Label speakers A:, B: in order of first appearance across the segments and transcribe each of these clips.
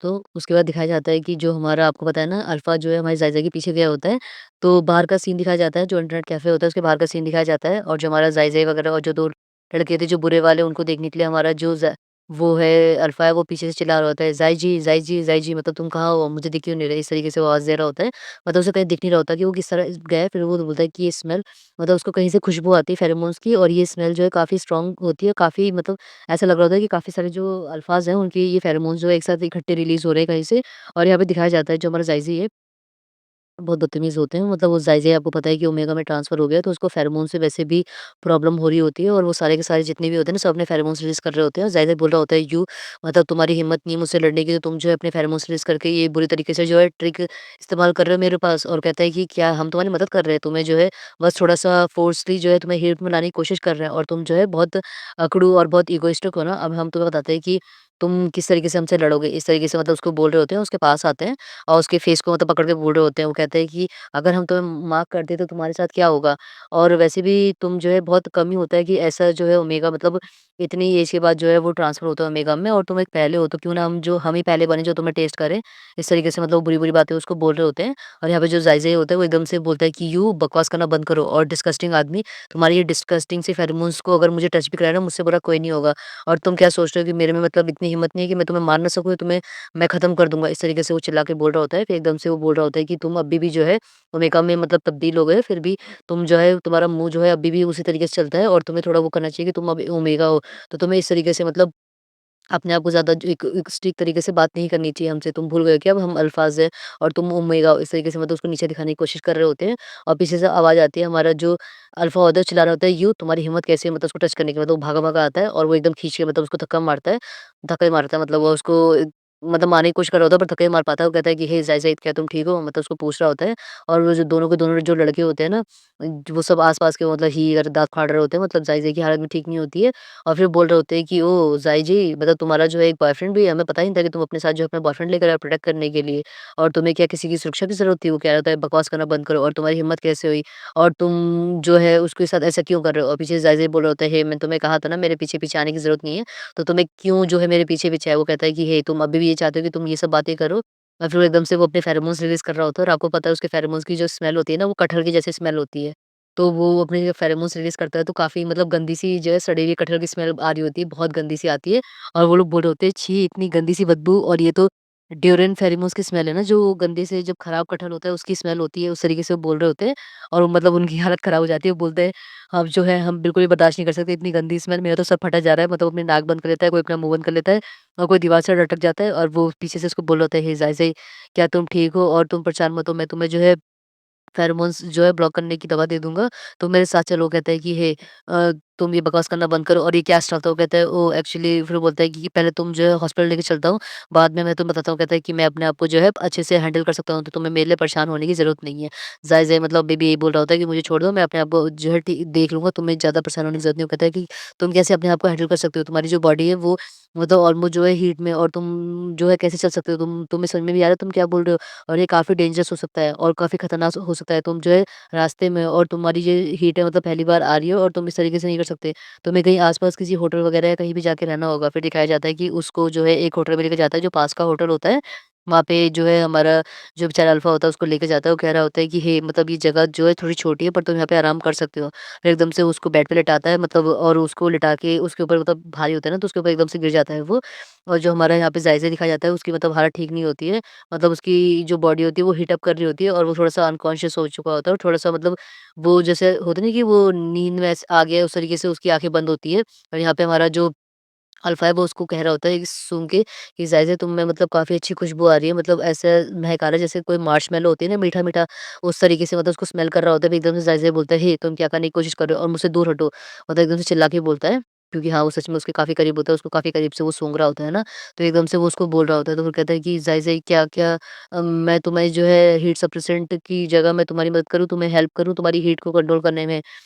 A: तो उसके बाद दिखाया जाता है कि जो हमारा आपको पता है ना अल्फ़ा जो है हमारी ज़ायज़ा के पीछे गया होता है, तो बाहर का सीन दिखाया जाता है, जो इंटरनेट कैफ़े होता है उसके बाहर का सीन दिखाया जाता है और जो हमारा ज़ायज़ा वगैरह और जो 2 लड़के थे जो बुरे वाले उनको देखने के लिए हमारा जो वो है अल्फ़ा है वो पीछे से चिल्ला रहा होता है, "ज़ाई जी, ज़ाई जी मतलब तुम कहाँ हो? मुझे दिख क्यों नहीं रहे?" इस तरीके से वो आवाज़ दे रहा होता है। मतलब उसे कहीं दिख नहीं रहा होता कि वो किस तरह गया है, फिर वो बोलता है कि ये स्मेल मतलब उसको कहीं से खुशबू आती है फेरोमोन्स की और ये स्मेल जो है काफ़ी स्ट्रॉन्ग होती है, काफ़ी मतलब ऐसा लग रहा होता है कि काफ़ी सारे जो अल्फ़ाज़ हैं उनके ये फेरोमोन्स जो है एक साथ इकट्ठे रिलीज़ हो रहे हैं कहीं से और यहाँ पे दिखाया जाता है जो हमारा ज़ाइज़ी है बहुत बदतमीज़ होते हैं मतलब वो ज़ाइज़े आपको पता है कि ओमेगा में ट्रांसफ़र हो गया तो उसको फेरोमोन से वैसे भी प्रॉब्लम हो रही होती है और वो सारे के सारे जितने भी होते हैं ना सब अपने फेरोमोन्स रिलीज़ कर रहे होते हैं और ज़ाइज़ा बोल रहा होता है यू मतलब तुम्हारी हिम्मत नहीं है मुझसे लड़ने की तो तुम जो है अपने फेरोमोन्स रिलीज़ करके ये बुरी तरीके से जो है ट्रिक इस्तेमाल कर रहे हो मेरे पास और कहता है कि क्या हम तुम्हारी मदद कर रहे हैं तुम्हें जो है बस थोड़ा-सा फ़ोर्सली जो है तुम्हें हेट में लाने की कोशिश कर रहे हैं और तुम जो है बहुत अकड़ू और बहुत इगोइस्टिक हो ना अब हम तुम्हें बताते हैं कि तुम किस तरीके से हमसे लड़ोगे इस तरीके से मतलब उसको बोल रहे होते हैं उसके पास आते हैं और उसके फेस को मतलब पकड़ के बोल रहे होते हैं वो कहते हैं कि अगर हम तुम्हें माफ़ कर दें तो तुम्हारे साथ क्या होगा? और वैसे भी तुम जो है बहुत कम ही होता है कि ऐसा जो है ओमेगा मतलब इतनी एज के बाद जो है वो ट्रांसफ़र होता है ओमेगा में और तुम एक पहले हो तो क्यों ना हम ही पहले बने जो तुम्हें टेस्ट करें। इस तरीके से मतलब बुरी-बुरी बातें उसको बोल रहे होते हैं और यहाँ पे जो ज़ाइज़े होता है वो एकदम से बोलता है कि यू बकवास करना बंद करो और डिस्गस्टिंग आदमी तुम्हारी ये डिस्गस्टिंग सी फेरोमोन्स को अगर मुझे टच भी कराया ना मुझसे बुरा कोई नहीं होगा। और तुम क्या सोचते हो कि मेरे में मतलब इतनी हिम्मत नहीं है कि मैं तुम्हें मार ना सकूँ या तुम्हें मैं ख़त्म कर दूँगा। इस तरीके से वो चिल्ला के बोल रहा होता है। फिर एकदम से वो बोल रहा होता है कि तुम अभी भी जो है ओमेगा में मतलब तब्दील हो गए, फिर भी तुम जो है तुम्हारा मुँह जो है अभी भी उसी तरीके से चलता है और तुम्हें थोड़ा वो करना चाहिए कि तुम अब ओमेगा हो। तो तुम्हें इस तरीके से मतलब अपने आप को ज़्यादा जो एक स्ट्रिक्ट तरीके से बात नहीं करनी चाहिए हमसे। तुम भूल गए हो क्या अब हम अल्फ़ाज़ हैं और तुम ओमेगा हो। इस तरीके से मतलब उसको नीचे दिखाने की कोशिश कर रहे होते हैं और पीछे से आवाज़ आती है हमारा जो अल्फ़ा होता है चिल्ला रहा होता है, "यू तुम्हारी हिम्मत कैसे है?" मतलब उसको टच करने की। मतलब वो भागा-भागा आता है और वो एकदम खींच के मतलब उसको धक्का मारता है। धक्के मारता है मतलब वो उसको मतलब मारने की कोशिश कर रहा होता है पर धक्के नहीं मार पाता है। वो कहता है कि, "हे ज़ाइद क्या तुम ठीक हो?" मतलब उसको पूछ रहा होता है और वो जो दोनों के दोनों जो लड़के होते हैं ना, वो सब आस-पास के मतलब ही और दाँत फाड़ रहे होते हैं। मतलब ज़ाइज़ा की हालत भी ठीक नहीं होती है और फिर बोल रहे होते हैं कि ओह! ज़ाई जी मतलब तुम्हारा जो है एक बॉयफ्रेंड भी है, हमें पता ही नहीं था कि तुम अपने साथ जो है अपना बॉयफ्रेंड लेकर आए हो प्रोटेक्ट करने के लिए और तुम्हें क्या किसी की सुरक्षा की ज़रूरत थी? वो कह रहा था बकवास करना बंद करो और तुम्हारी हिम्मत कैसे हुई? और तुम जो है उसके साथ ऐसा क्यों कर रहे हो? और पीछे ज़ाई जी बोल रहा होता है, हे मैं तुम्हें कहा था ना मेरे पीछे-पीछे आने की ज़रूरत नहीं है, तो तुम्हें क्यों जो है मेरे पीछे-पीछे आए? वो कहता है कि हे तुम अभी भी ये चाहते हो कि तुम ये सब बातें करो? और फिर वो एकदम से वो अपने फेरोमोन्स रिलीज़ कर रहा होता है और आपको पता है उसके फेरोमोन्स की जो स्मेल होती है ना, वो कटहल की जैसी स्मेल होती है। तो वो अपने जब फेरोमोन्स रिलीज़ करता है तो काफ़ी मतलब गंदी-सी जो है सड़ी हुई कटहल की स्मेल आ रही होती है, बहुत गंदी-सी आती है और वो लोग बोल रहे होते हैं, छी! इतनी गंदी-सी बदबू और ये तो ड्यूरेन फेरोमोन्स की स्मेल है ना, जो गंदे से जब खराब कटहल होता है उसकी स्मेल होती है, उस तरीके से वो बोल रहे होते हैं और वो मतलब उनकी हालत खराब हो जाती है। वो बोलते हैं, "अब जो है हम बिल्कुल भी बर्दाश्त नहीं कर सकते इतनी गंदी स्मेल, मेरा तो सर फटा जा रहा है।" मतलब अपनी नाक बंद कर लेता है, कोई अपना मुँह बंद कर लेता है और कोई दीवार से लटक जाता है और वो पीछे से उसको बोल रहा होता है, "हे ज़ाइज़े, क्या तुम ठीक हो? और तुम परेशान मत हो, मैं तुम्हें जो है फेरोमोन्स जो है ब्लॉक करने की दवा दे दूँगा, तो मेरे साथ चलो। वो कहता है कि हे तुम ये बकवास करना बंद करो और ये क्या स्टफ़ था? वो कहता है ओह! एक्चुअली फिर बोलता है कि पहले तुम जो है हॉस्पिटल लेके चलता हूँ, बाद में मैं तुम्हें बताता हूँ। कहता है कि मैं अपने आप को जो है अच्छे से हैंडल कर सकता हूँ, तो तुम्हें मेरे लिए परेशान होने की ज़रूरत नहीं है। ज़ाहिर-सी मतलब बेबी यही बोल रहा होता है कि मुझे छोड़ दो, मैं अपने आप को जो है देख लूँगा, तुम्हें ज़्यादा परेशान होने की ज़रूरत नहीं है। वो कहता है कि तुम कैसे अपने आप को हैंडल कर सकते हो? तुम्हारी जो बॉडी है वो मतलब ऑलमोस्ट जो है हीट में और तुम जो है कैसे चल सकते हो? तुम्हें समझ में नहीं आ रहा तुम क्या बोल रहे हो? और ये काफ़ी डेंजरस हो सकता है और काफ़ी खतरनाक हो सकता है। तुम जो है रास्ते में और तुम्हारी ये हीट है मतलब पहली बार आ रही है और तुम इस तरीके से नहीं कर सकते। तुम्हें कहीं आस-पास किसी होटल वगैरह या कहीं भी जाके रहना होगा। फिर दिखाया जाता है कि उसको जो है एक होटल में लेके जाता है जो पास का होटल होता है। वहाँ पे जो है हमारा जो बेचारा अल्फ़ा होता है उसको लेके जाता है। वो कह रहा होता है कि हे मतलब ये जगह जो है थोड़ी छोटी है पर तुम यहाँ पे आराम कर सकते हो। फिर एकदम से उसको बेड पे लेटाता है मतलब और उसको लिटा के उसके ऊपर मतलब भारी होता है ना तो उसके ऊपर एकदम से गिर जाता है वो। और जो हमारा यहाँ पे ज़ायज़ा दिखाया जाता है उसकी मतलब हालत ठीक नहीं होती है। मतलब उसकी जो बॉडी होती है वो हीट अप कर रही होती है और वो थोड़ा-सा अनकॉन्शियस हो चुका होता है और थोड़ा-सा मतलब वो जैसे होता है ना कि वो नींद में ऐसे आ गया है उस तरीके से उसकी आँखें बंद होती है और यहाँ पे हमारा जो अल्फ़ा है वो उसको कह रहा होता है सूँघ के कि ज़ाहिर है तुम में मतलब काफ़ी अच्छी खुशबू आ रही है मतलब ऐसा महक आ रहा है जैसे कोई मार्शमैलो होती है ना मीठा-मीठा उस तरीके से मतलब उसको स्मेल कर रहा होता है। फिर एकदम से ज़ाहिर बोलता है, "हे तुम क्या करने की कोशिश कर रहे हो और मुझसे दूर हटो।" मतलब एकदम से चिल्ला के बोलता है क्योंकि हाँ, वो सच में उसके काफ़ी करीब होता है, उसको काफ़ी करीब से वो सूँघ रहा होता है ना, तो एकदम से वो उसको बोल रहा होता है तो फिर कहता है कि ज़ाहिर क्या-क्या मैं तुम्हें जो है हीट सप्रेसेंट की जगह मैं तुम्हारी मदद करूँ, तुम्हें हेल्प करूँ तुम्हारी हीट को कंट्रोल करने में।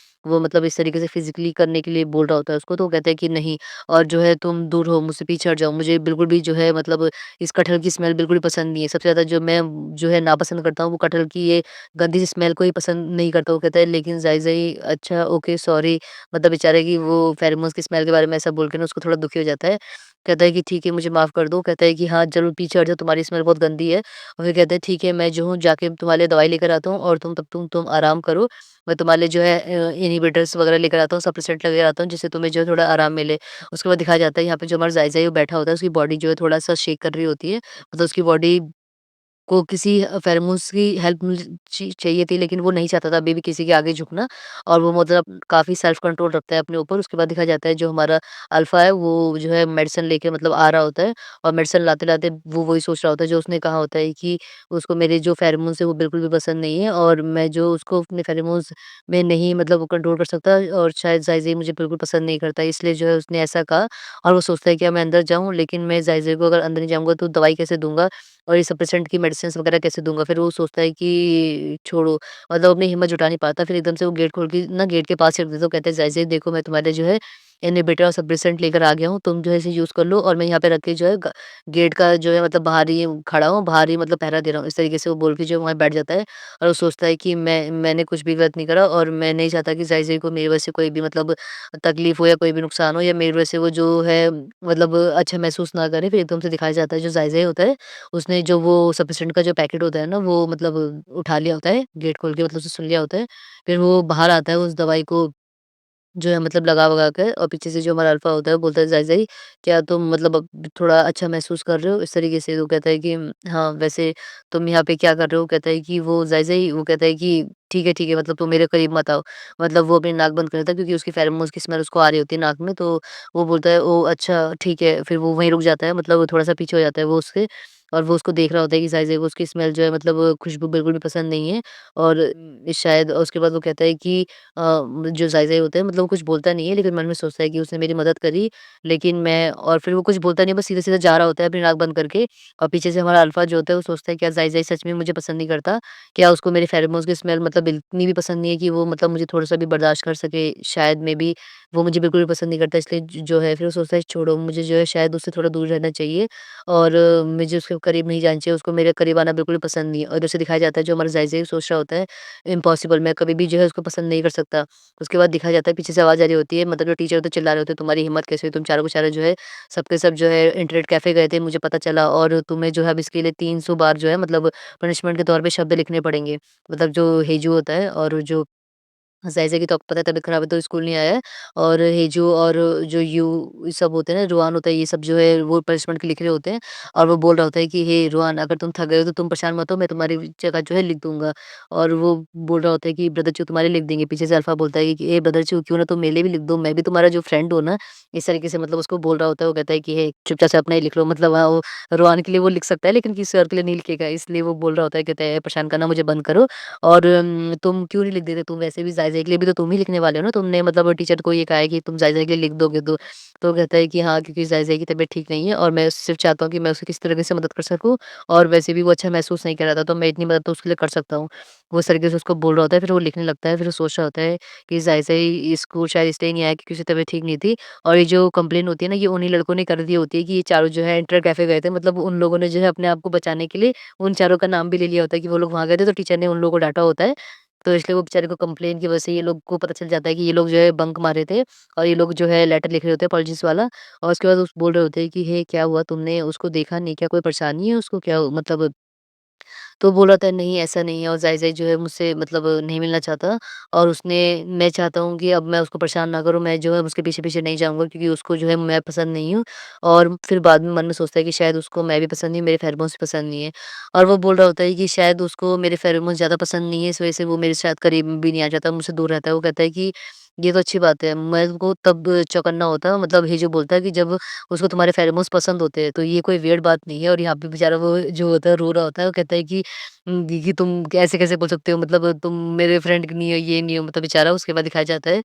A: वो मतलब इस तरीके से फिज़िकली करने के लिए बोल रहा होता है उसको, तो वो कहता है कि नहीं और जो है तुम दूर हो, मुझसे पीछे हट जाओ। मुझे बिल्कुल भी जो है मतलब इस कटहल की स्मेल बिल्कुल भी पसंद नहीं है। सबसे ज़्यादा जो मैं जो है नापसंद करता हूँ वो कटहल की ये गंदी सी स्मेल को ही पसंद नहीं करता। वो कहता है लेकिन ज़ाई-ज़ाई अच्छा ओके सॉरी मतलब बेचारे की वो फेरोमोन्स की स्मेल के बारे में ऐसा बोल के ना उसको थोड़ा दुखी हो जाता है। कहता है कि ठीक है मुझे माफ़ कर दो, कहता है कि हाँ, ज़रूर पीछे हट जाओ तुम्हारी स्मेल बहुत गंदी है। और फिर कहता है ठीक है मैं जो हूँ जाके तुम्हारे लिए दवाई लेकर आता हूँ और तुम आराम करो। मैं तुम्हारे लिए जो है इन्हिबिटर्स वगैरह लेकर आता हूँ, सप्रेसेंट लेकर आता हूँ जिससे तुम्हें जो है थोड़ा आराम मिले। उसके बाद दिखाया जाता है यहाँ पे जो हमारा ज़ाइज़ा है वो बैठा होता है, उसकी बॉडी जो है थोड़ा-सा शेक कर रही होती है। मतलब उसकी बॉडी को किसी फेरेमोन्स की हेल्प चाहिए थी, लेकिन वो नहीं चाहता था अभी भी किसी के आगे झुकना और वो मतलब काफ़ी सेल्फ कंट्रोल रखता है अपने ऊपर। उसके बाद दिखाया जाता है जो हमारा अल्फ़ा है वो जो है मेडिसिन लेके मतलब आ रहा होता है और मेडिसिन लाते-लाते वो वही सोच रहा होता है जो उसने कहा होता है कि उसको मेरे जो फेरोमोन्स है वो बिल्कुल भी पसंद नहीं है और मैं जो उसको अपने फेरोमोन्स में नहीं मतलब कंट्रोल कर सकता और शायद ज़ाइज़े मुझे बिल्कुल पसंद नहीं करता, इसलिए जो है उसने ऐसा कहा। और वो सोचता है कि अब मैं अंदर जाऊँ, लेकिन मैं ज़ाइज़े को अगर अंदर नहीं जाऊँगा तो दवाई कैसे दूँगा और ये सप्लिमेंट की मेडिसिन्स वगैरह कैसे दूँगा? फिर वो सोचता है कि छोड़ो, मतलब अपनी हिम्मत जुटा नहीं पाता। फिर एकदम से वो गेट खोल के ना गेट के पास ही रख देता है। वो कहता है, "ज़ाइज़े देखो मैं तुम्हारे लिए जो है इन्हिबिटर और सप्लिसेंट लेकर आ गया हूँ। तुम जो है इसे यूज़ कर लो और मैं यहाँ पे रख के जो है ग गेट का जो है मतलब बाहर ही खड़ा हूँ, बाहर ही मतलब पहरा दे रहा हूँ।" इस तरीके से वो बोल के जो है वहाँ बैठ जाता है और वो सोचता है कि मैंने कुछ भी गलत नहीं करा और मैं नहीं चाहता कि ज़ाइज़े को मेरी वजह से कोई भी मतलब तकलीफ़ हो या कोई भी नुकसान हो या मेरी वजह से वो जो है मतलब अच्छा महसूस ना करे। फिर एकदम से दिखाया जाता है जो ज़ाइज़े होता है उसने जो वो सफिशिएंट का जो पैकेट होता है ना, वो मतलब उठा लिया होता है, गेट खोल के मतलब उसे सुन लिया होता है। फिर वो बाहर आता है उस दवाई को जो है मतलब लगा-वगा के और पीछे से जो हमारा अल्फ़ा होता है वो बोलता है, "ज़ाई-ज़ाई क्या तुम मतलब अब थोड़ा अच्छा महसूस कर रहे हो?" इस तरीके से वो कहता है कि "हाँ, वैसे तुम यहाँ पे क्या कर रहे हो?" कहता है कि वो ज़ाई-ज़ाई वो कहता है कि ठीक है मतलब तुम मेरे करीब मत आओ।" मतलब वो अपनी नाक बंद कर लेता है क्योंकि उसकी फेरोमोन्स की स्मेल उसको आ रही होती है नाक में, तो वो बोलता है, "ओह! अच्छा ठीक है।" फिर वो वहीं रुक जाता है मतलब थोड़ा-सा पीछे हो जाता है वो उससे और वो उसको देख रहा होता है कि ज़ाई-ज़ाई को उसकी स्मेल जो है मतलब खुशबू बिल्कुल भी पसंद नहीं है और शायद उसके बाद वो कहता है कि जो ज़ाई-ज़ाई होता है मतलब वो कुछ बोलता नहीं है लेकिन मन में सोचता है कि उसने मेरी मदद करी, लेकिन मैं और फिर वो कुछ बोलता नहीं है बस सीधा-सीधा जा रहा होता है अपनी नाक बंद करके और पीछे से हमारा अल्फ़ा जो होता है वो सोचता है क्या ज़ाई-ज़ाई सच में मुझे पसंद नहीं करता? क्या उसको मेरे फेरोमोन्स की स्मेल मतलब इतनी भी पसंद नहीं है कि वो मतलब मुझे थोड़ा-सा भी बर्दाश्त कर सके? शायद मेबी वो मुझे बिल्कुल भी पसंद नहीं करता इसलिए जो है फिर वो सोचता है छोड़ो मुझे जो है शायद उससे थोड़ा दूर रहना चाहिए और मुझे उसके करीब नहीं जाना चाहिए, उसको मेरे करीब आना बिल्कुल भी पसंद नहीं है। और इधर से दिखाया जाता है जो हमारा ज़ाई-ज़ाई सोच रहा होता है इम्पॉसिबल मैं कभी भी जो है उसको पसंद नहीं कर सकता। उसके बाद दिखाया जाता है पीछे से आवाज़ आ रही होती है मतलब जो टीचर होते हैं चिल्ला रहे होते हैं, तुम्हारी हिम्मत कैसे हुई? तुम चारों के चारों जो है सब के सब जो है इंटरनेट कैफ़े गए थे मुझे पता चला और तुम्हें जो है अब इसके लिए 300 बार जो है मतलब पनिशमेंट के तौर पे शब्द लिखने पड़ेंगे। मतलब जो हेजू होता है और जो ज़ायज़ा की तो आपको पता है तबीयत ख़राब है तो स्कूल नहीं आया है और हेजू और जो यू सब होते हैं ना, रुआन होता है, ये सब जो है वो पनिशमेंट के लिख रहे होते हैं और वो बोल रहा होता है कि हे रुआन अगर तुम थक गए हो तो तुम परेशान मत हो, मैं तुम्हारी जगह जो है लिख दूँगा। और वो बोल रहा होता है कि ब्रदर चू तुम्हारे लिख देंगे। पीछे से अल्फ़ा बोलता है कि, "ए ब्रदर चू क्यों ना तुम मेरे लिए भी लिख दो, मैं भी तुम्हारा जो फ्रेंड हूँ ना।" इस तरीके से मतलब उसको बोल रहा होता है, वो कहता है कि, "हे चुपचाप से अपना ही लिख लो।" मतलब हाँ, वो रुआन के लिए वो लिख सकता है लेकिन किसी और के लिए नहीं लिखेगा, इसलिए वो बोल रहा होता है, कहता है, "परेशान करना मुझे बंद करो।" और तुम क्यों नहीं लिख देते? तुम वैसे भी ज़ायज़ा के लिए भी तो तुम ही लिखने वाले हो ना? तुमने मतलब टीचर को ये कहा है कि तुम ज़ायज़ा के लिए लिख दोगे तो वो कहता है कि हाँ, क्योंकि ज़ायज़ा की तबीयत ठीक नहीं है और मैं सिर्फ़ चाहता हूँ कि मैं उसकी किसी तरीके से मदद कर सकूँ और वैसे भी वो अच्छा महसूस नहीं कर रहा था, तो मैं इतनी मदद तो उसके लिए कर सकता हूँ। वो इस तरीके से उसको बोल रहा होता है, फिर वो लिखने लगता है, फिर वो सोच रहा होता है कि ज़ायज़ा ही स्कूल शायद इसलिए नहीं आया क्योंकि उसकी तबीयत ठीक नहीं थी और ये जो कंप्लेन होती है ना, ये उन्हीं लड़कों ने कर दी होती है कि ये चारों जो है इंटर कैफ़े गए थे। मतलब उन लोगों ने जो है अपने आप को बचाने के लिए उन चारों का नाम भी ले लिया होता है कि वो लोग वहाँ गए थे, तो टीचर ने उन लोगों को डाँटा होता है। तो इसलिए वो बेचारे को कंप्लेन की वजह से ये लोग को पता चल जाता है कि ये लोग जो है बंक मारे थे और ये लोग जो है लेटर लिख रहे होते हैं अपॉलजीज़ वाला और उसके बाद उस बोल रहे होते हैं कि हे क्या हुआ तुमने उसको देखा नहीं क्या? कोई परेशानी है उसको क्या मतलब तो बोल रहा था नहीं ऐसा नहीं है और ज़ाई-ज़ाई जो है मुझसे मतलब नहीं मिलना चाहता और उसने मैं चाहता हूँ कि अब मैं उसको परेशान ना करूँ, मैं जो है उसके पीछे-पीछे नहीं जाऊँगा क्योंकि उसको जो है मैं पसंद नहीं हूँ और फिर बाद में मन में सोचता है कि शायद उसको मैं भी पसंद नहीं हूँ, मेरे फेरोमोन्स भी पसंद नहीं है। और वो बोल रहा होता है कि शायद उसको मेरे फेरोमोन्स ज़्यादा पसंद नहीं है, इस वजह से वो मेरे शायद करीब भी नहीं आ चाहता, मुझसे दूर रहता है। वो कहता है कि ये तो अच्छी बात है, मेरे को तब चौकन्ना होता मतलब ये जो बोलता है कि जब उसको तुम्हारे फेरोमोन्स पसंद होते हैं, तो ये कोई वियर्ड बात नहीं है और यहाँ पे बेचारा वो जो होता है रो रहा होता है, वो कहता है कि कि तुम कैसे कैसे बोल सकते हो मतलब तुम मेरे फ्रेंड नहीं हो, ये नहीं हो मतलब बेचारा उसके बाद दिखाया जाता है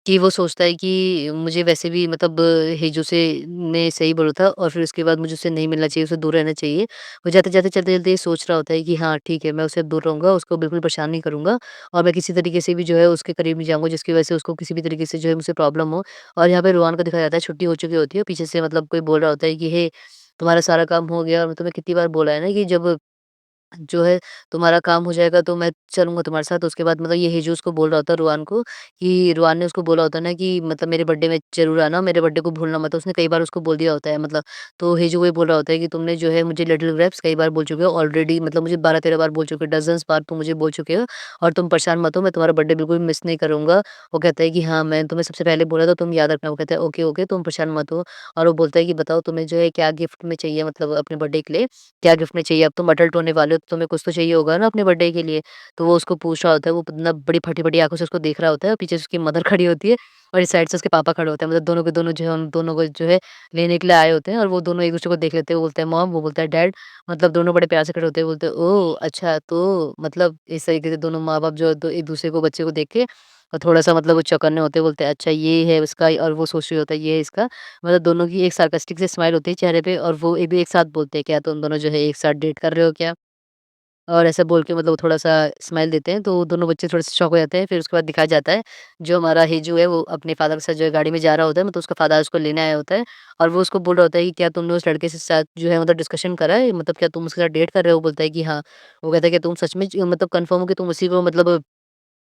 A: कि वो सोचता है कि मुझे वैसे भी मतलब हेजू से ने सही बोला था और फिर उसके बाद मुझे उससे नहीं मिलना चाहिए, उससे दूर रहना चाहिए। वो जाते-जाते, चलते-चलते ये सोच रहा होता है कि हाँ, ठीक है मैं उससे दूर रहूँगा, उसको बिल्कुल परेशान नहीं करूँगा और मैं किसी तरीके से भी जो है उसके करीब नहीं जाऊँगा जिसकी वजह से उसको किसी भी तरीके से जो है मुझसे प्रॉब्लम हो। और यहाँ पे रुआन को दिखाया जाता है छुट्टी हो चुकी होती है, पीछे से मतलब कोई बोल रहा होता है कि हे तुम्हारा सारा काम हो गया और मैं तुम्हें कितनी बार बोला है ना कि जब जो है तुम्हारा काम हो जाएगा तो मैं चलूँगा तुम्हारे साथ। उसके बाद मतलब ये हेजू उसको बोल रहा होता है रुआन को कि रुआन ने उसको बोला होता है ना कि मतलब मेरे बर्थडे में ज़रूर आना, मेरे बर्थडे को भूलना मत। उसने कई बार उसको बोल दिया होता है मतलब। तो हेजू वही बोल रहा होता है कि तुमने जो है मुझे लिटिल ग्रेप्स कई बार बोल चुके हो ऑलरेडी, मतलब मुझे 12-13 बार बोल चुके हो, डज़न्स बार तुम मुझे बोल चुके हो और तुम परेशान मत हो, मैं तुम्हारा बर्थडे बिल्कुल भी मिस नहीं करूँगा। वो कहता है कि हाँ, मैं तुम्हें सबसे पहले बोला था, तुम याद रखना। वो कहता है ओके, ओके, तुम परेशान मत हो। और वो बोलता है कि बताओ तुम्हें जो है क्या गिफ्ट में चाहिए, मतलब अपने बर्थडे के लिए? क्या गिफ्ट में चाहिए? अब तुम अडल्ट होने वाले हो तो तुम्हें कुछ तो चाहिए होगा ना अपने बर्थडे के लिए। तो वो उसको पूछ रहा होता है, वो ना बड़ी फटी-फटी आँखों से उसको देख रहा होता है और पीछे से उसकी मदर खड़ी होती है और इस साइड से उसके पापा खड़े होते हैं। मतलब दोनों के दोनों जो है उन दोनों को जो है लेने के लिए आए होते हैं और वो दोनों एक-दूसरे को देख लेते हैं। वो बोलता है मॉम, वो बोलता है डैड, मतलब दोनों बड़े प्यार से खड़े होते हैं। बोलते हैं ओह! अच्छा, तो मतलब इस तरीके से दोनों माँ-बाप जो है दो एक-दूसरे को, बच्चे को देख के और थोड़ा-सा मतलब वो चौकन्ने होते हैं। बोलते हैं अच्छा ये है उसका, और वो सोच रही होता है ये है इसका। मतलब दोनों की एक सार्कास्टिक सी स्माइल होती है चेहरे पे और वो एक साथ बोलते हैं, क्या तुम दोनों जो है एक साथ डेट कर रहे हो क्या? और ऐसा बोल के मतलब वो थोड़ा-सा स्माइल देते हैं, तो दोनों बच्चे थोड़े-से शॉक हो जाते हैं। फिर उसके बाद दिखाया जाता है, जो हमारा हेजू है, वो अपने फ़ादर के साथ जो है गाड़ी में जा रहा होता है, मतलब उसका फ़ादर उसको लेने आया होता है और वो उसको बोल रहा होता है कि क्या तुमने उस लड़के से साथ जो है मतलब डिस्कशन करा है? मतलब क्या तुम उसके साथ डेट कर रहे हो? बोलता है कि हाँ। वो कहता है कि तुम सच में मतलब कन्फर्म हो कि तुम उसी को मतलब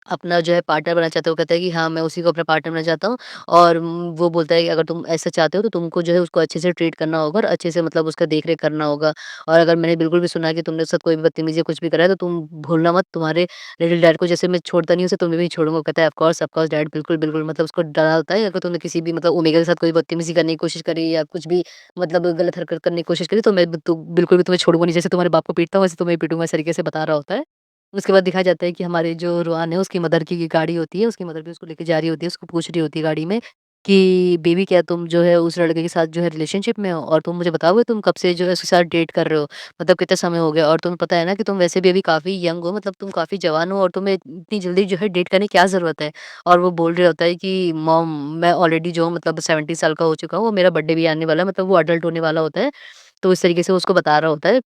A: अपना जो है पार्टनर बनाना चाहते हो? वो कहता है कि हाँ, मैं उसी को अपना पार्टनर बनाना चाहता हूँ और वो बोलता है कि अगर तुम ऐसा चाहते हो तो तुमको जो है उसको अच्छे से ट्रीट करना होगा और अच्छे से मतलब उसका देख-रेख करना होगा। और अगर मैंने बिल्कुल भी सुना है कि तुमने उसके साथ कोई भी बदतमीज़ी या कुछ भी करा है तो तुम भूलना मत, तुम्हारे लिटिल डैड को जैसे मैं छोड़ता नहीं हूँ उसे तुम्हें भी नहीं छोड़ूँगा। वो कहता है ऑफ कोर्स डैड, बिल्कुल, बिल्कुल, मतलब उसको डरा होता है अगर तुमने किसी भी मतलब ओमेगा के साथ कोई बदतमीज़ी करने की कोशिश करी या कुछ भी मतलब गलत हरकत करने की कोशिश करी तो मैं तो बिल्कुल भी तुम्हें छोड़ूँगा नहीं। जैसे तुम्हारे बाप को पीटता हूँ वैसे तुम्हें भी पीटूँगा, इस तरीके से बता रहा होता है। उसके बाद दिखाया जाता है कि हमारे जो रुआन है उसकी मदर की गाड़ी होती है, उसकी मदर भी उसको लेके जा रही होती है, उसको पूछ रही होती है गाड़ी में कि बेबी क्या तुम जो है उस लड़के के साथ जो है रिलेशनशिप में हो और तुम मुझे बताओगे तुम कब से जो है उसके साथ डेट कर रहे हो? मतलब कितना समय हो गया? और तुम्हें पता है ना कि तुम वैसे भी अभी काफ़ी यंग हो, मतलब तुम काफ़ी जवान हो और तुम्हें इतनी जल्दी जो है डेट करने की क्या ज़रूरत है? और वो बोल रहा होता है कि मॉम, मैं ऑलरेडी जो हूँ मतलब 70 साल का हो चुका हूँ, मेरा बर्थडे भी आने वाला है, मतलब वो अडल्ट होने वाला होता है। तो इस तरीके से वो उसको बता रहा होता है।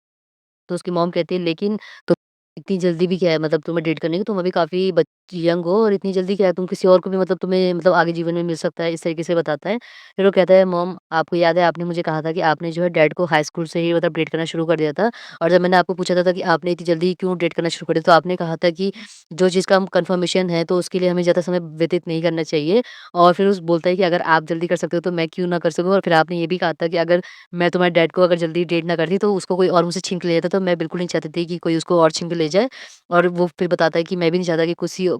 A: तो उसकी मॉम कहती है लेकिन तुम इतनी जल्दी भी क्या है, मतलब तुम्हें डेट करने की, तुम अभी काफ़ी यंग हो और इतनी जल्दी क्या है, तुम किसी और को भी मतलब तुम्हें मतलब आगे जीवन में मिल सकता है, इस तरीके से बताता है। फिर वो कहता है मॉम, आपको याद है आपने मुझे कहा था कि आपने जो है डैड को हाई स्कूल से ही मतलब डेट करना शुरू कर दिया था और जब मैंने आपको पूछा था कि आपने इतनी जल्दी क्यों डेट करना शुरू कर दिया, तो आपने कहा था कि जो चीज़ का हम कन्फर्मेशन है तो उसके लिए हमें ज़्यादा समय व्यतीत नहीं करना चाहिए। और फिर उस बोलता है कि अगर आप जल्दी कर सकते हो तो मैं क्यों ना कर सकूँ, और फिर आपने ये भी कहा था कि अगर मैं तुम्हारे डैड को अगर जल्दी डेट ना करती तो उसको कोई और मुझसे छीन के ले जाता, तो मैं बिल्कुल नहीं चाहती थी कि कोई उसको और छीन के ले जाए। और वो फिर बताता है कि मैं भी नहीं चाहता कि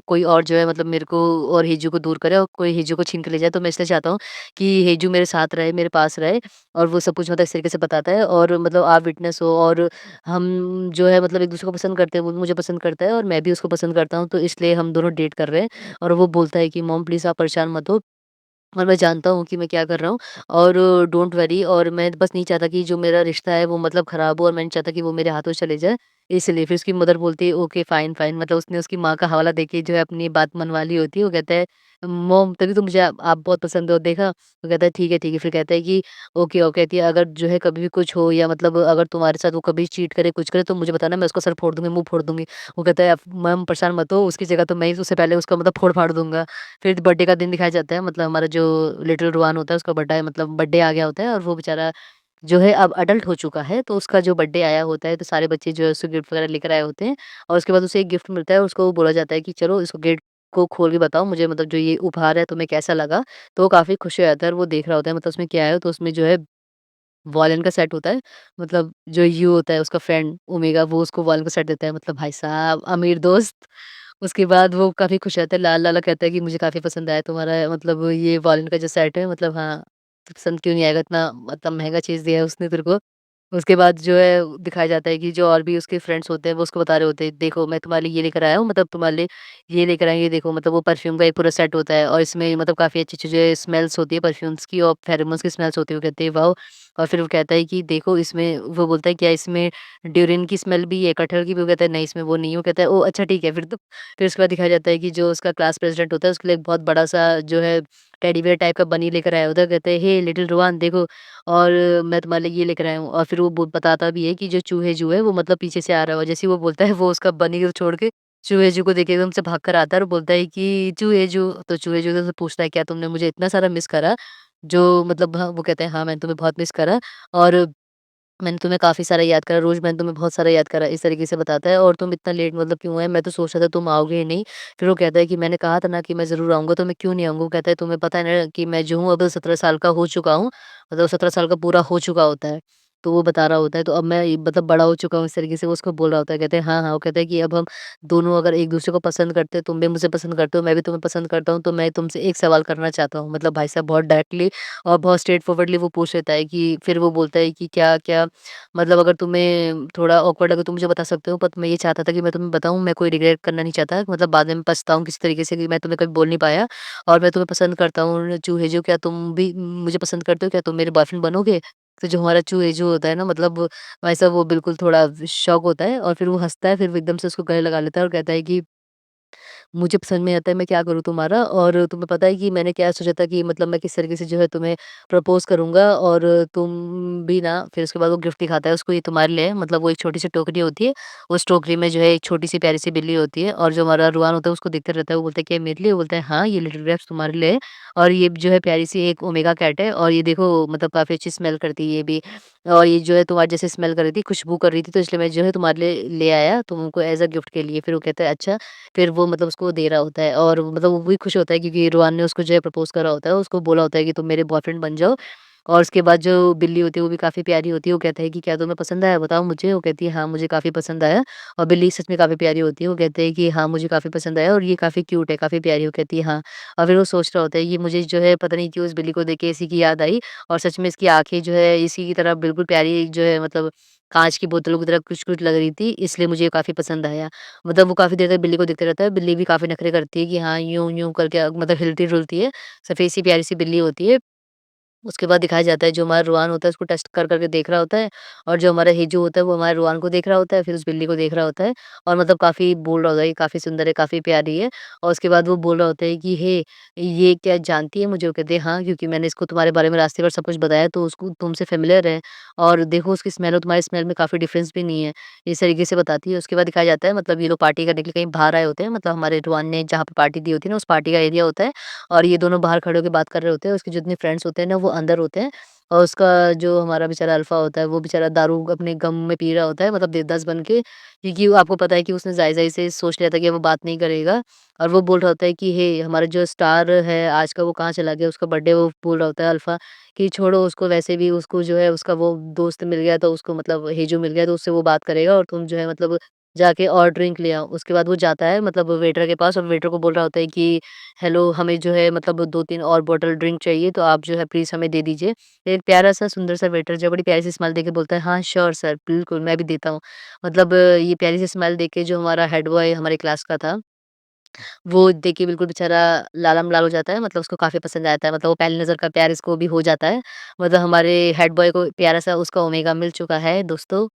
A: कोई और जो है मतलब मेरे को और हेजू को दूर करे और कोई हेजू को छीन के ले जाए। तो मैं इसलिए चाहता हूँ कि हेजू मेरे साथ रहे, मेरे पास रहे, और वो सब कुछ मतलब इस तरीके से बताता है और मतलब आप विटनेस हो और हम जो है मतलब एक-दूसरे को पसंद करते हैं, वो भी मुझे पसंद करता है और मैं भी उसको पसंद करता हूँ, तो इसलिए हम दोनों डेट कर रहे हैं। और वो बोलता है कि मॉम प्लीज़ आप परेशान मत हो, और मैं जानता हूँ कि मैं क्या कर रहा हूँ और डोंट वरी, और मैं बस नहीं चाहता कि जो मेरा रिश्ता है वो मतलब खराब हो और मैं नहीं चाहता कि वो मेरे हाथों से चले जाए। इसलिए फिर उसकी मदर बोलती है ओके फाइन, फाइन, मतलब उसने उसकी माँ का हवाला देके जो है अपनी बात मनवा ली होती है। वो कहता है मॉम तभी तो मुझे आप बहुत पसंद हो देखा। वो कहता है ठीक है, ठीक है। फिर कहता है कि ओके, ओके, कहती है अगर जो है कभी भी कुछ हो या मतलब अगर तुम्हारे साथ वो कभी चीट करे, कुछ करे तो मुझे बताना, मैं उसका सर फोड़ दूँगी, मुँह फोड़ दूँगी। वो कहता है आप मैम परेशान मत हो, उसकी जगह तो मैं ही उससे पहले उसका मतलब फोड़-फाड़ दूँगा। फिर बर्थडे का दिन दिखाया जाता है, मतलब हमारा जो लिटिल रुआन होता है उसका बर्थडे मतलब बर्थडे आ गया होता है और वो बेचारा जो है अब अडल्ट हो चुका है, तो उसका जो बर्थडे आया होता है तो सारे बच्चे जो है उसको गिफ्ट वगैरह लेकर आए होते हैं और उसके बाद उसे एक गिफ्ट मिलता है और उसको बोला जाता है कि चलो इसको गेट को खोल के बताओ मुझे, मतलब जो ये उपहार है तुम्हें कैसा लगा? तो वो काफ़ी खुश हो जाता है और वो देख रहा होता है मतलब उसमें क्या है, तो उसमें जो है वॉलन का सेट होता है, मतलब जो यू होता है उसका फ्रेंड ओमेगा, वो उसको वॉलन का सेट देता है, मतलब भाई साहब अमीर दोस्त। उसके बाद वो काफ़ी खुश रहता है, लाल-लाला कहता है कि मुझे काफ़ी पसंद आया तुम्हारा मतलब ये वॉलन का जो सेट है, मतलब हाँ, तो पसंद क्यों नहीं आएगा, इतना मतलब महँगा चीज़ दिया है उसने तेरे को। उसके बाद जो है दिखाया जाता है कि जो और भी उसके फ्रेंड्स होते हैं वो उसको बता रहे होते हैं, देखो मैं तुम्हारे लिए ये लेकर आया हूँ, मतलब तुम्हारे लिए ये लेकर आए हैं, ये देखो, मतलब वो परफ्यूम का एक पूरा सेट होता है और इसमें मतलब काफ़ी अच्छी-अच्छी जो है स्मेल्स होती है परफ्यूम्स की और फेरोमोन्स की स्मेल्स होती है। वो कहते हैं वाओ! और फिर वो कहता है कि देखो इसमें, वो बोलता है क्या इसमें ड्यूरिन की स्मेल भी है, कटहल की भी? वो कहता है नहीं इसमें वो नहीं है। वो कहता है ओह! अच्छा ठीक है फिर तो। फिर उसके बाद दिखाया जाता है कि जो उसका क्लास प्रेज़िडेंट होता है उसके लिए एक बहुत बड़ा-सा जो है टेडी बियर टाइप का बनी लेकर आया होता है। कहते हैं हे लिटिल रोआन देखो, और मैं तुम्हारे लिए ये लेकर आया हूँ, और फिर वो बताता भी है कि जो चूहे-जो है वो मतलब पीछे से आ रहा है, और जैसे ही वो बोलता है वो उसका बनी को छोड़ के चूहे-जू को देख के एकदम से भाग कर आता है और बोलता है कि चूहे-जू, तो चूहे-जू से पूछता है क्या तुमने मुझे इतना सारा मिस करा? जो मतलब हाँ, वो कहते हैं हाँ, मैंने तुम्हें बहुत मिस करा। और मैंने तुम्हें काफ़ी सारा याद करा, रोज़ मैंने तुम्हें बहुत सारा याद करा, इस तरीके से बताता है और तुम इतना लेट मतलब क्यों आए? मैं तो सोच रहा था तुम आओगे ही नहीं। फिर वो कहता है कि मैंने कहा था ना कि मैं ज़रूर आऊँगा, तो मैं क्यों नहीं आऊँगा? वो कहता है तुम्हें पता है ना कि मैं जो हूँ अब 17 साल का हो चुका हूँ, मतलब 17 साल का पूरा हो चुका होता है। तो वो बता रहा होता है, तो अब मैं मतलब बड़ा हो चुका हूँ, इस तरीके से वो उसको बोल रहा होता है। कहते हैं हाँ, हाँ, वो कहता है कि अब हम दोनों अगर एक-दूसरे को पसंद करते हैं, तुम भी मुझे पसंद करते हो, मैं भी तुम्हें पसंद करता हूँ, तो मैं तुमसे एक सवाल करना चाहता हूँ। मतलब भाई साहब बहुत डायरेक्टली और बहुत स्ट्रेट फॉरवर्डली वो पूछ लेता है कि फिर वो बोलता है कि क्या-क्या मतलब अगर तुम्हें थोड़ा ऑकवर्ड लगे तो मुझे बता सकते हो, बट मैं ये चाहता था कि मैं तुम्हें बताऊँ, मैं कोई रिग्रेट करना नहीं चाहता, मतलब बाद में मैं पछताऊँ किसी तरीके से कि मैं तुम्हें कभी बोल नहीं पाया और मैं तुम्हें पसंद करता हूँ, चूहेजो क्या तुम भी मुझे पसंद करते हो? क्या तुम मेरे बॉयफ्रेंड बनोगे? तो जो हमारा चूहेजो होता है ना मतलब वैसा वो बिल्कुल थोड़ा शॉक होता है और फिर वो हँसता है, फिर वो एकदम से उसको गले लगा लेता है और कहता है कि मुझे समझ में आता है मैं क्या करूँ तुम्हारा और तुम्हें पता है कि मैंने क्या सोचा था कि मतलब मैं किस तरीके से जो है तुम्हें प्रपोज़ करूँगा और तुम भी ना फिर उसके बाद वो गिफ्ट दिखाता है उसको ये तुम्हारे लिए है। मतलब वो एक छोटी-सी टोकरी होती है, उस टोकरी में जो है एक छोटी-सी प्यारी-सी बिल्ली होती है और जो हमारा रुआन होता है उसको देखते रहता है, वो बोलता है कि ये मेरे लिए? वो बोलता है हाँ, ये लिटिल ग्रेप्स तुम्हारे लिए है और ये जो है प्यारी-सी एक ओमेगा कैट है और ये देखो मतलब काफ़ी अच्छी स्मेल करती है ये भी और ये जो है तुम्हारे जैसे स्मेल कर रही थी, खुशबू कर रही थी तो इसलिए मैं जो है तुम्हारे लिए ले आया तुमको एज़ अ गिफ्ट के लिए। फिर वो कहता है अच्छा फिर वो मतलब उसको दे रहा होता है और मतलब वो भी खुश होता है क्योंकि रुआन ने उसको जो है प्रपोज़ करा होता है, उसको बोला होता है कि तुम मेरे बॉयफ्रेंड बन जाओ और उसके बाद जो बिल्ली होती है वो भी काफ़ी प्यारी होती है, वो कहता है कि क्या तुम्हें पसंद आया बताओ मुझे? वो कहती है हाँ, मुझे काफ़ी पसंद आया और बिल्ली सच में काफ़ी प्यारी होती है, वो कहते हैं कि हाँ, मुझे काफ़ी पसंद आया और ये काफ़ी क्यूट है, काफ़ी प्यारी है, वो कहती है हाँ। और फिर वो सोच रहा होता है ये मुझे जो है पता नहीं क्यों इस बिल्ली को देख के इसी की याद आई और सच में इसकी आँखें जो है इसी की तरह बिल्कुल प्यारी जो है मतलब काँच की बोतलों की तरह कुछ-कुछ लग रही थी, इसलिए मुझे ये काफ़ी पसंद आया। मतलब वो काफ़ी देर तक बिल्ली को देखते रहता है, बिल्ली भी काफ़ी नखरे करती है कि हाँ, यूँ-यूँ करके मतलब हिलती-डुलती है, सफ़ेद-सी प्यारी-सी बिल्ली होती है। उसके बाद दिखाया जाता है जो हमारा रुआन होता है उसको टेस्ट कर के देख रहा होता है और जो हमारा हेजू होता है वो हमारे रुआन को देख रहा होता है, फिर उस बिल्ली को देख रहा होता है और मतलब काफ़ी बोल रहा होता है कि काफ़ी सुंदर है, काफ़ी प्यारी है और उसके बाद वो बोल रहा होता है कि हे, ये क्या जानती है मुझे? वो कहते हैं हाँ, क्योंकि मैंने इसको तुम्हारे बारे में रास्ते पर सब कुछ बताया तो उसको तुमसे फ़ैमिलियर है और देखो उसकी स्मेल और तुम्हारी स्मेल में काफ़ी डिफ़रेंस भी नहीं है। इस तरीके से बताती है। उसके बाद दिखाया जाता है मतलब ये लोग पार्टी करने के लिए कहीं बाहर आए होते हैं, मतलब हमारे रुआन ने जहाँ पे पार्टी दी होती है ना, उस पार्टी का एरिया होता है और ये दोनों बाहर खड़े होके बात कर रहे होते हैं। उसके जितने फ्रेंड्स होते हैं ना, वो अंदर होते हैं और उसका जो हमारा बेचारा अल्फ़ा होता है, वो बेचारा दारू अपने गम में पी रहा होता है, मतलब देवदास बन के, क्योंकि वो आपको पता है कि उसने ज़ाय-ज़ाय से सोच लिया था कि वो बात नहीं करेगा और वो बोल रहा होता है कि, "हे! हमारा जो स्टार है आज का, वो कहाँ चला गया? उसका बर्थडे।" वो बोल रहा होता है अल्फ़ा कि, "छोड़ो उसको, वैसे भी उसको जो है उसका वो दोस्त मिल गया, तो उसको मतलब हेजू मिल गया, तो उससे वो बात करेगा और तुम जो है मतलब जाके और ड्रिंक ले आओ।" उसके बाद वो जाता है मतलब वेटर के पास और वेटर को बोल रहा होता है कि, "हेलो, हमें जो है मतलब 2-3 और बॉटल ड्रिंक चाहिए, तो आप जो है प्लीज़ हमें दे दीजिए।" एक प्यारा-सा सुंदर-सा वेटर जो बड़ी प्यारी सी स्माइल देके बोलता है, "हाँ, श्योर सर, बिल्कुल मैं भी देता हूँ।" मतलब ये प्यारी सी स्माइल देख के जो हमारा हेड बॉय हमारी क्लास का था, वो देख के बिल्कुल बेचारा लालम-लाल हो जाता है, मतलब उसको काफ़ी पसंद आता है, मतलब वो पहली नज़र का प्यार इसको भी हो जाता है। मतलब हमारे हेड बॉय को प्यारा-सा उसका ओमेगा मिल चुका है दोस्तों।